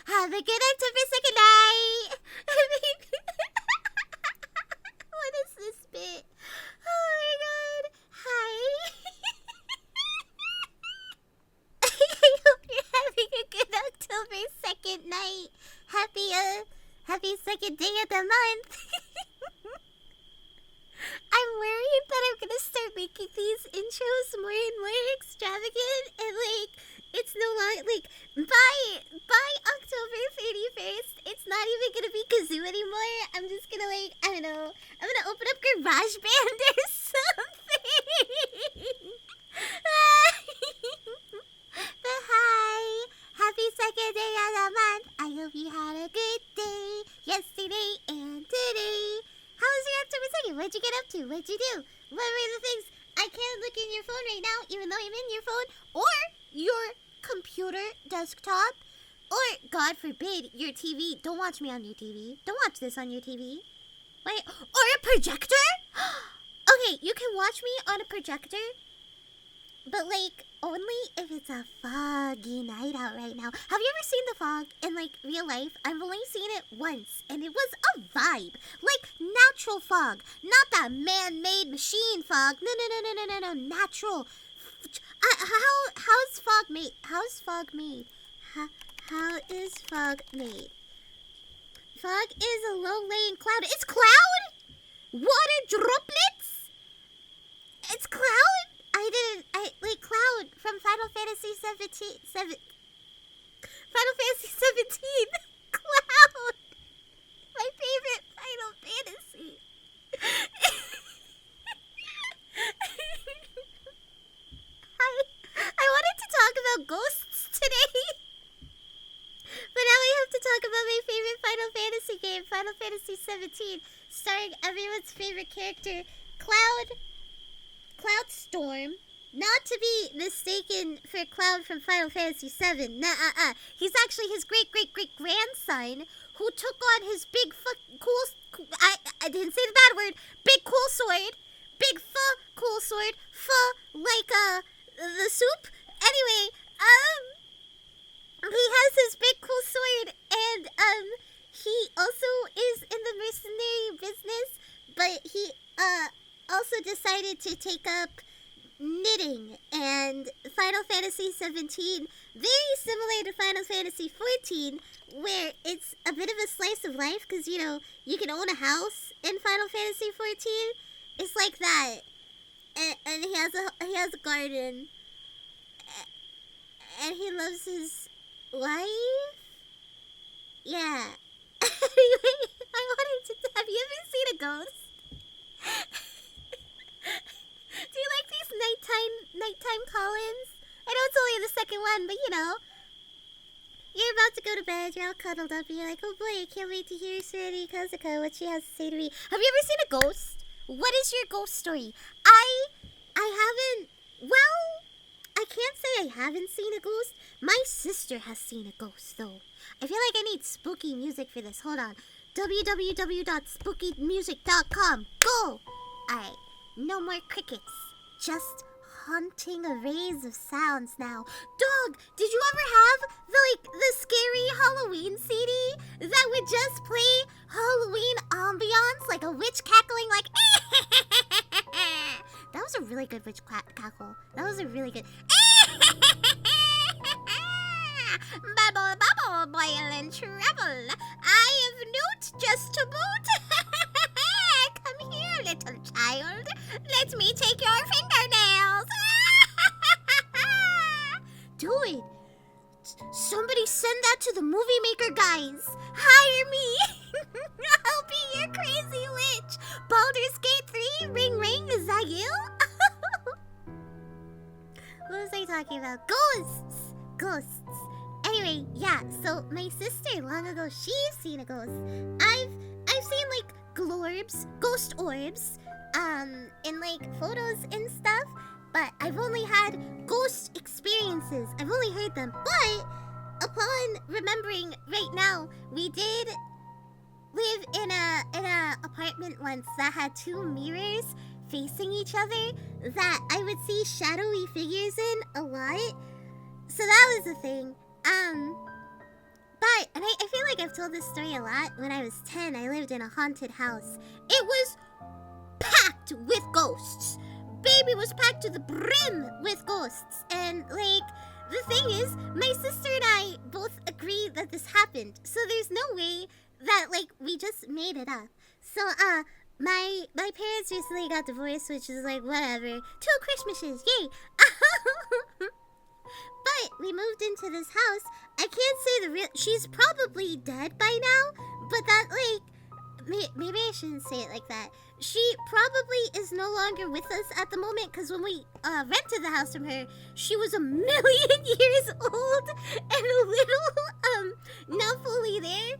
Have a good October 2nd night. What is this bit? Oh my god. Hi. I hope you're having a good October 2nd night. Happy second day of the month. I'm worried that I'm gonna start making these intros more and more extravagant, and like it's no longer like by October 31st, it's not even gonna be Kazoo anymore. I'm just gonna like, I don't know, I'm gonna open up GarageBand or something. But hi, happy second day of the month. I hope you had a good day yesterday and today. How was your October 2nd? What'd you get up to? What'd you do? What were the things? I can't look in your phone right now, even though I'm in your phone, or your computer desktop, or, God forbid, your TV. Don't watch me on your TV. Don't watch this on your TV. Wait, or a projector? Okay, you can watch me on a projector, but, like, only if it's a foggy night out right now. Have you ever seen the fog in, like, real life? I've only seen it once, and it was a vibe. Like, natural fog. Not that man-made machine fog. No. Natural. How's fog made? How's fog made? How is fog made? Fog is a low-laying cloud. It's cloud? Water droplets? It's cloud? Like Cloud from Final Fantasy 17. Final Fantasy 17. Cloud. My favorite Final Fantasy. I wanted to talk about ghosts today. But now we have to talk about my favorite Final Fantasy game, Final Fantasy 17, starring everyone's favorite character, Cloud Storm. Not to be mistaken for Cloud from Final Fantasy 7. He's actually his great-great-great-grandson who took on his big cool... I didn't say the bad word. Big cool sword. Big cool sword. Like the soup. Anyway, he has his big cool sword, and he also is in the mercenary business, but he also decided to take up knitting. And Final Fantasy 17, very similar to Final Fantasy 14, where it's a bit of a slice of life, because, you know, you can own a house in Final Fantasy 14. It's like that. And he has a garden. And he loves his wife? Yeah. Anyway, I wanted to... Have you ever seen a ghost? Do you like these nighttime call-ins? I know it's only the second one, but you know. You're about to go to bed, you're all cuddled up, and you're like, oh boy, I can't wait to hear Cerenity Cosmica, what she has to say to me. Have you ever seen a ghost? What is your ghost story? I haven't... Well, I can't say I haven't seen a ghost. My sister has seen a ghost, though. I feel like I need spooky music for this. Hold on. www.spookymusic.com. Go! Alright. No more crickets. Just haunting arrays of sounds now. Dog, did you ever have the scary Halloween CD that would just play Halloween ambiance, like a witch cackling, like that was a really good witch cackle. That was a really good Bubble, bubble, boil and trouble. I have newt just to boot. Come here, little child. Let me take your fingernails. Dude, somebody send that to the movie maker guys. Hire me. I'll be your crazy witch. Baldur's Gate 3 talking about ghosts. Ghosts. Anyway, yeah, so my sister long ago, she's seen a ghost. I've seen like glorbs, ghost orbs, in like photos and stuff, but I've only had ghost experiences. I've only heard them. But upon remembering right now, we did live in a apartment once that had 2 mirrors facing each other that I would see shadowy figures in a lot. So that was a thing. But, and I feel like I've told this story a lot. When I was 10, I lived in a haunted house. It was packed with ghosts. Baby was packed to the brim with ghosts. And, like, the thing is, my sister and I both agree that this happened. So there's no way that, like, we just made it up. So, my parents recently got divorced, which is, like, whatever. 2 Christmases, yay! But we moved into this house. I can't say the real... She's probably dead by now, but that, like... Maybe I shouldn't say it like that. She probably is no longer with us at the moment, because when we rented the house from her, she was 1,000,000 years old and a little, not fully there.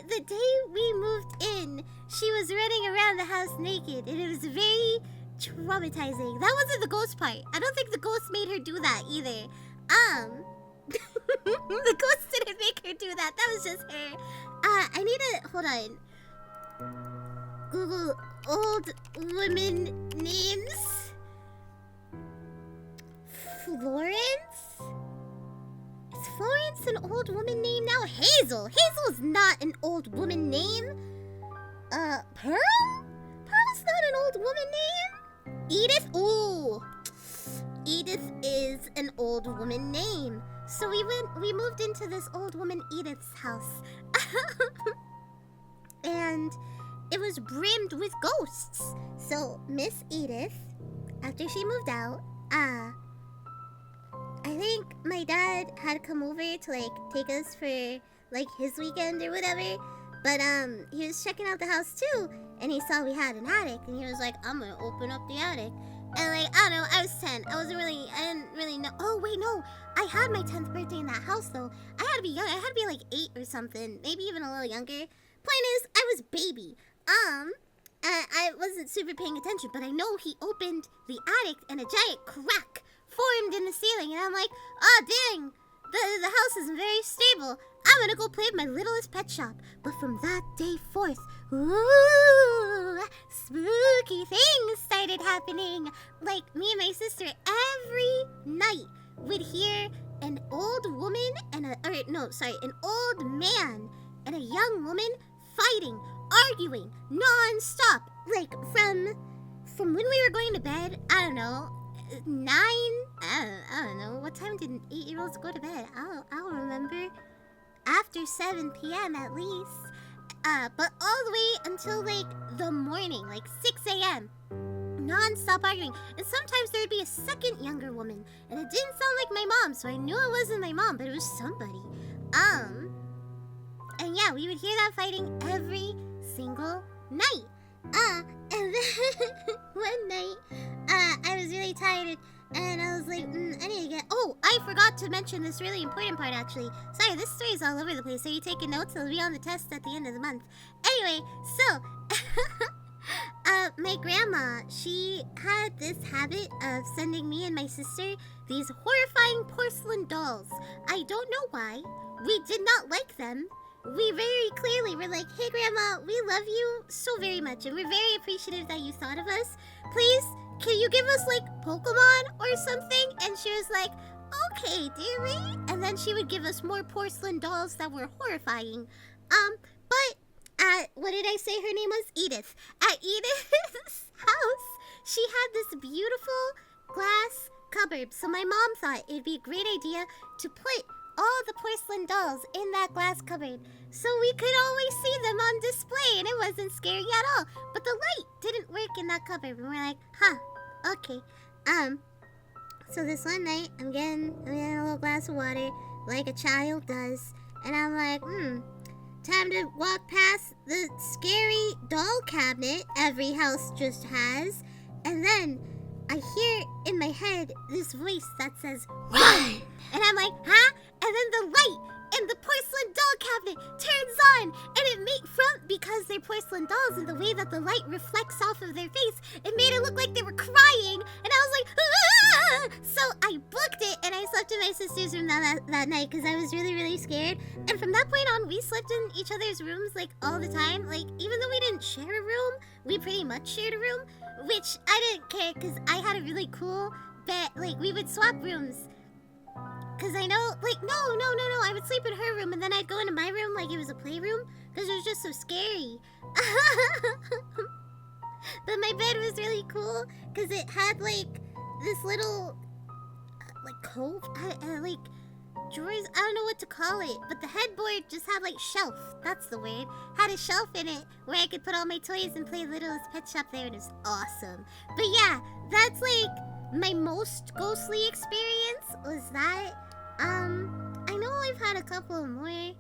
The day we moved in, she was running around the house naked, and it was very traumatizing. That wasn't the ghost part. I don't think the ghost made her do that either. The ghost didn't make her do that. That was just her. I need to... Hold on. Google old women names. Florence? Is Florence an old woman name now? Hazel. Hazel is not an old woman name. Pearl? Pearl's not an old woman name. Edith? Ooh. Edith is an old woman name. So we moved into this old woman Edith's house. And it was brimmed with ghosts. So Miss Edith, after she moved out, I think my dad had come over to like take us for like his weekend or whatever. But he was checking out the house too, and he saw we had an attic, and he was like, I'm gonna open up the attic. And like, I don't know, I was 10. I didn't really know. Oh wait, no. I had my 10th birthday in that house though. I had to be young. I had to be like 8 or something, maybe even a little younger. Point is, I was baby. I wasn't super paying attention, but I know he opened the attic and a giant crack formed in the ceiling, and I'm like, oh dang, the house isn't very stable. I'm gonna go play with my littlest pet shop. But from that day forth, ooh, spooky things started happening. Like, me and my sister every night would hear an old woman and an old man and a young woman fighting, arguing, non-stop. Like, from when we were going to bed, I don't know, 9, I don't know, what time did 8-year-olds go to bed? I don't remember. After 7 p.m. at least. But all the way until, like, the morning, like 6 a.m. Non-stop arguing. And sometimes there'd be a second younger woman. And it didn't sound like my mom, so I knew it wasn't my mom, but it was somebody. And yeah, we would hear that fighting every single night. And then one night, I was really tired, and I was like, I need to get... Oh, I forgot to mention this really important part, actually. Sorry, this story is all over the place. Are you taking notes? It'll be on the test at the end of the month. Anyway, so... my grandma, she had this habit of sending me and my sister these horrifying porcelain dolls. I don't know why. We did not like them. We very clearly were like, hey Grandma, we love you so very much, and we're very appreciative that you thought of us. Please, can you give us like Pokemon or something? And she was like, okay, dearie. And then she would give us more porcelain dolls that were horrifying. But what did I say her name was? Edith. At Edith's house, she had this beautiful glass cupboard. So my mom thought it'd be a great idea to put all the porcelain dolls in that glass cupboard, so we could always see them on display, and it wasn't scary at all. But the light didn't work in that cupboard, and we're like, huh, okay. So this one night, I'm getting a little glass of water, like a child does, and I'm like, time to walk past the scary doll cabinet every house just has, and then I hear in my head this voice that says, "Run!" And I'm like, huh? And then the light in the porcelain doll cabinet turns on, and because they're porcelain dolls and the way that the light reflects off of their face, it made it look like they were crying, and I was like, ah! So I booked it, and I slept in my sister's room that night because I was really, really scared. And from that point on, we slept in each other's rooms, like, all the time. Like, even though we didn't share a room, we pretty much shared a room, which I didn't care because I had a really cool bed. Like, we would swap rooms. Because I know, like, no, I would sleep in her room, and then I'd go into my room like it was a playroom, because it was just so scary. But my bed was really cool, because it had, like, this little, like, cove, like, drawers, I don't know what to call it, but the headboard just had, like, shelf, that's the word, had a shelf in it, where I could put all my toys and play Littlest Pet Shop there, and it was awesome. But yeah, that's, like, my most ghostly experience was that. I know I've had a couple more.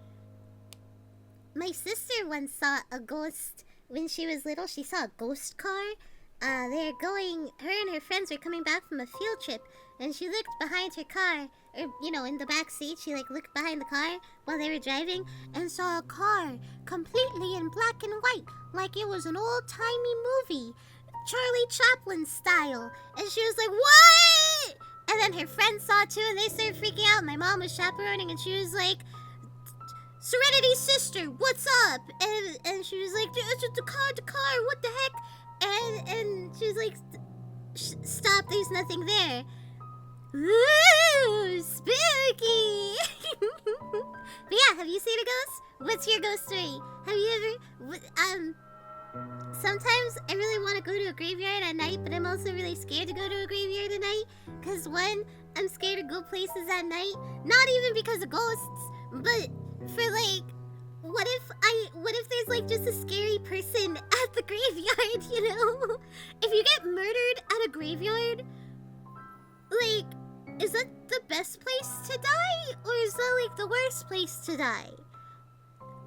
My sister once saw a ghost when she was little. She saw a ghost car. Her and her friends were coming back from a field trip, and she looked behind her car, or, you know, in the back seat. She, like, looked behind the car while they were driving and saw a car completely in black and white, like it was an old-timey movie. Charlie Chaplin style. And she was like, what? And then her friends saw it too, and they started freaking out. My mom was chaperoning, and she was like, Serenity's sister, what's up? And she was like, the car, what the heck? And she was like, stop, there's nothing there. Ooh, spooky. But yeah, have you seen a ghost? What's your ghost story? Have you ever, sometimes I really want to go to a graveyard at night, but I'm also really scared to go to a graveyard at night. Because one, I'm scared to go places at night. Not even because of ghosts, but for like, what if there's like just a scary person at the graveyard, you know? If you get murdered at a graveyard, like, is that the best place to die? Or is that like the worst place to die?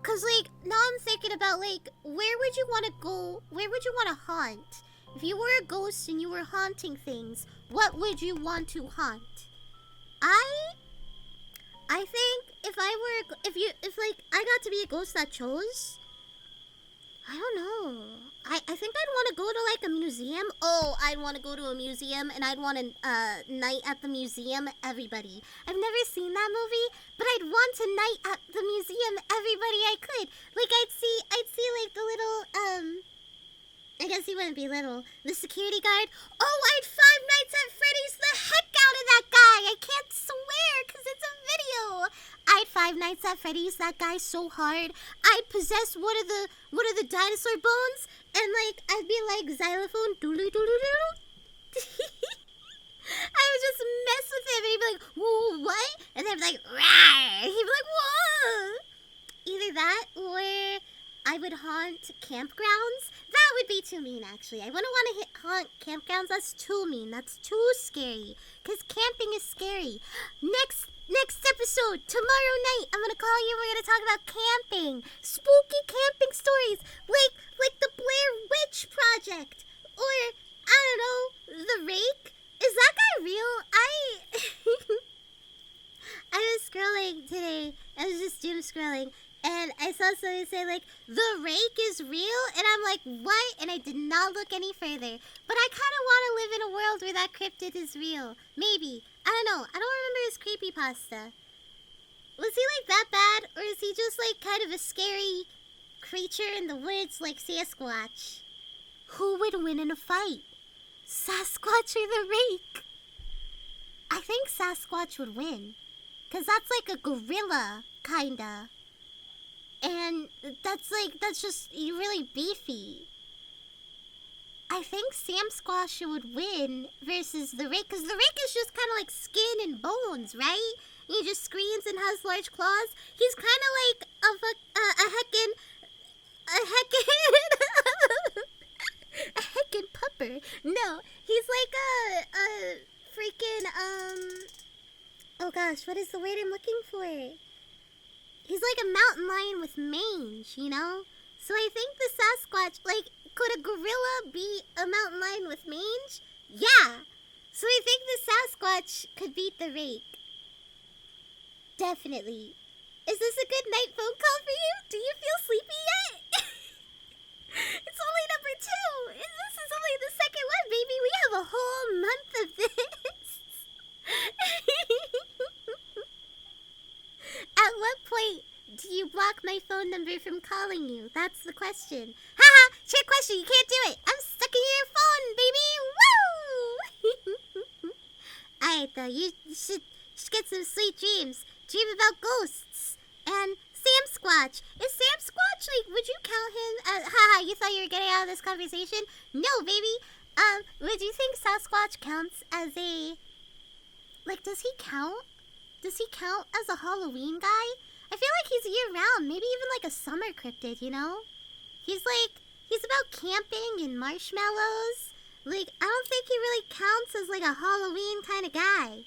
Cause like, now I'm thinking about like, where would you want to go? Where would you want to haunt? If you were a ghost and you were haunting things, what would you want to haunt? I think if like I got to be a ghost that chose, I don't know. I think I'd want to go to like a museum. Oh, I'd want to go to a museum, and I'd want a night at the museum. Everybody. I've never seen that movie, but I'd want a night at the museum. Everybody I could. Like I'd see like the little I guess he wouldn't be little. The security guard. Oh, I'd Five Nights at Freddy's the heck out of that guy. I can't swear because it's a video. I'd Five Nights at Freddy's that guy so hard. I'd possess one of the dinosaur bones, and like I'd be like xylophone doodly doodly doodle. I would just mess with him, and he'd be like, "Whoa, what?" And then I'd be like, "Rawr!" He'd be like, "Whoa!" Either that, or I would haunt campgrounds. That would be too mean, actually. I wouldn't want to haunt campgrounds. That's too mean. That's too scary. Because camping is scary. Next episode, tomorrow night, I'm going to call you and we're going to talk about camping. Spooky camping stories. Like the Blair Witch Project. Or, I don't know, The Rake. Is that guy real? I was scrolling today. I was just doom scrolling. And I saw somebody say, like, The Rake is real? And I'm like, what? And I did not look any further. But I kind of want to live in a world where that cryptid is real. Maybe. I don't know. I don't remember his creepypasta. Was he, like, that bad? Or is he just, like, kind of a scary creature in the woods like Sasquatch? Who would win in a fight? Sasquatch or The Rake? I think Sasquatch would win. Because that's like a gorilla, kinda. And that's just really beefy. I think Sam Squash would win versus the Rake, because the Rake is just kind of like skin and bones, right? He just screams and has large claws. He's kind of like a heckin' pupper. No, he's like a freaking, oh gosh, what is the word I'm looking for? He's like a mountain lion with mange, you know? So I think the Sasquatch, like, could a gorilla be a mountain lion with mange? Yeah. So I think the Sasquatch could beat the rake. Definitely. Is this a good night phone call for you? Do you feel sleepy yet? It's only number 2. And this is only the second one, baby. We have a whole month of this. At what point do you block my phone number from calling you? That's the question. Haha, trick question. You can't do it. I'm stuck in your phone, baby. Woo! Alright, though. You should get some sweet dreams. Dream about ghosts. And Sam Squatch. Is Sam Squatch, like, would you count him as... Haha, you thought you were getting out of this conversation? No, baby. Would you think Sasquatch counts as a... Like, does he count? Does he count as a Halloween guy? I feel like he's year-round. Maybe even like a summer cryptid, you know? He's about camping and marshmallows. Like, I don't think he really counts as like a Halloween kind of guy.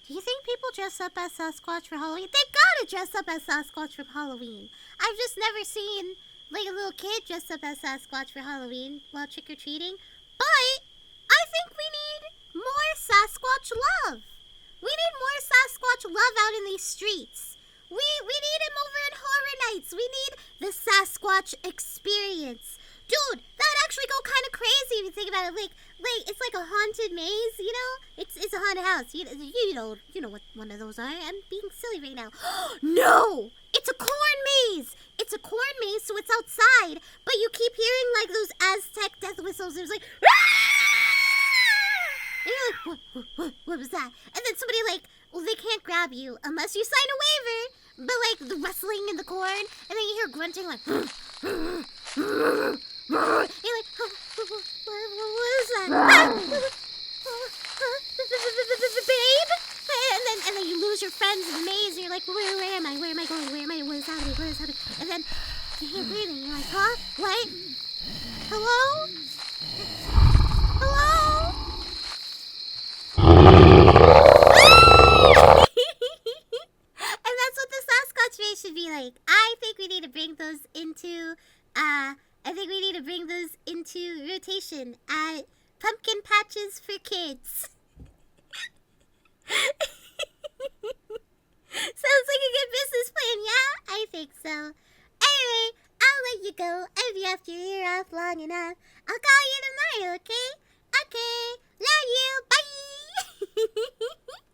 Do you think people dress up as Sasquatch for Halloween? They gotta dress up as Sasquatch for Halloween. I've just never seen like a little kid dress up as Sasquatch for Halloween while trick-or-treating. But I think we need more Sasquatch love. We need more Sasquatch love out in these streets. We need him over in Horror Nights. We need the Sasquatch experience. Dude, that'd actually go kind of crazy if you think about it. Like it's like a haunted maze, you know? It's a haunted house. You know what one of those are. I'm being silly right now. No! It's a corn maze! It's a corn maze, so it's outside, but you keep hearing like those Aztec death whistles. There's like, and you're like, what was that? And then somebody like, well, they can't grab you unless you sign a waiver. But like the rustling in the corn, and then you hear grunting like, you're like, what is that? Babe? And then you lose your friends in the maze, and you're like, where am I? Where am I going? What is happening? What is happening? And then you hear breathing, you're like, huh? What? Hello? Hello? And that's what the Sasquatch race should be like. I think we need to bring those into rotation at pumpkin patches for kids.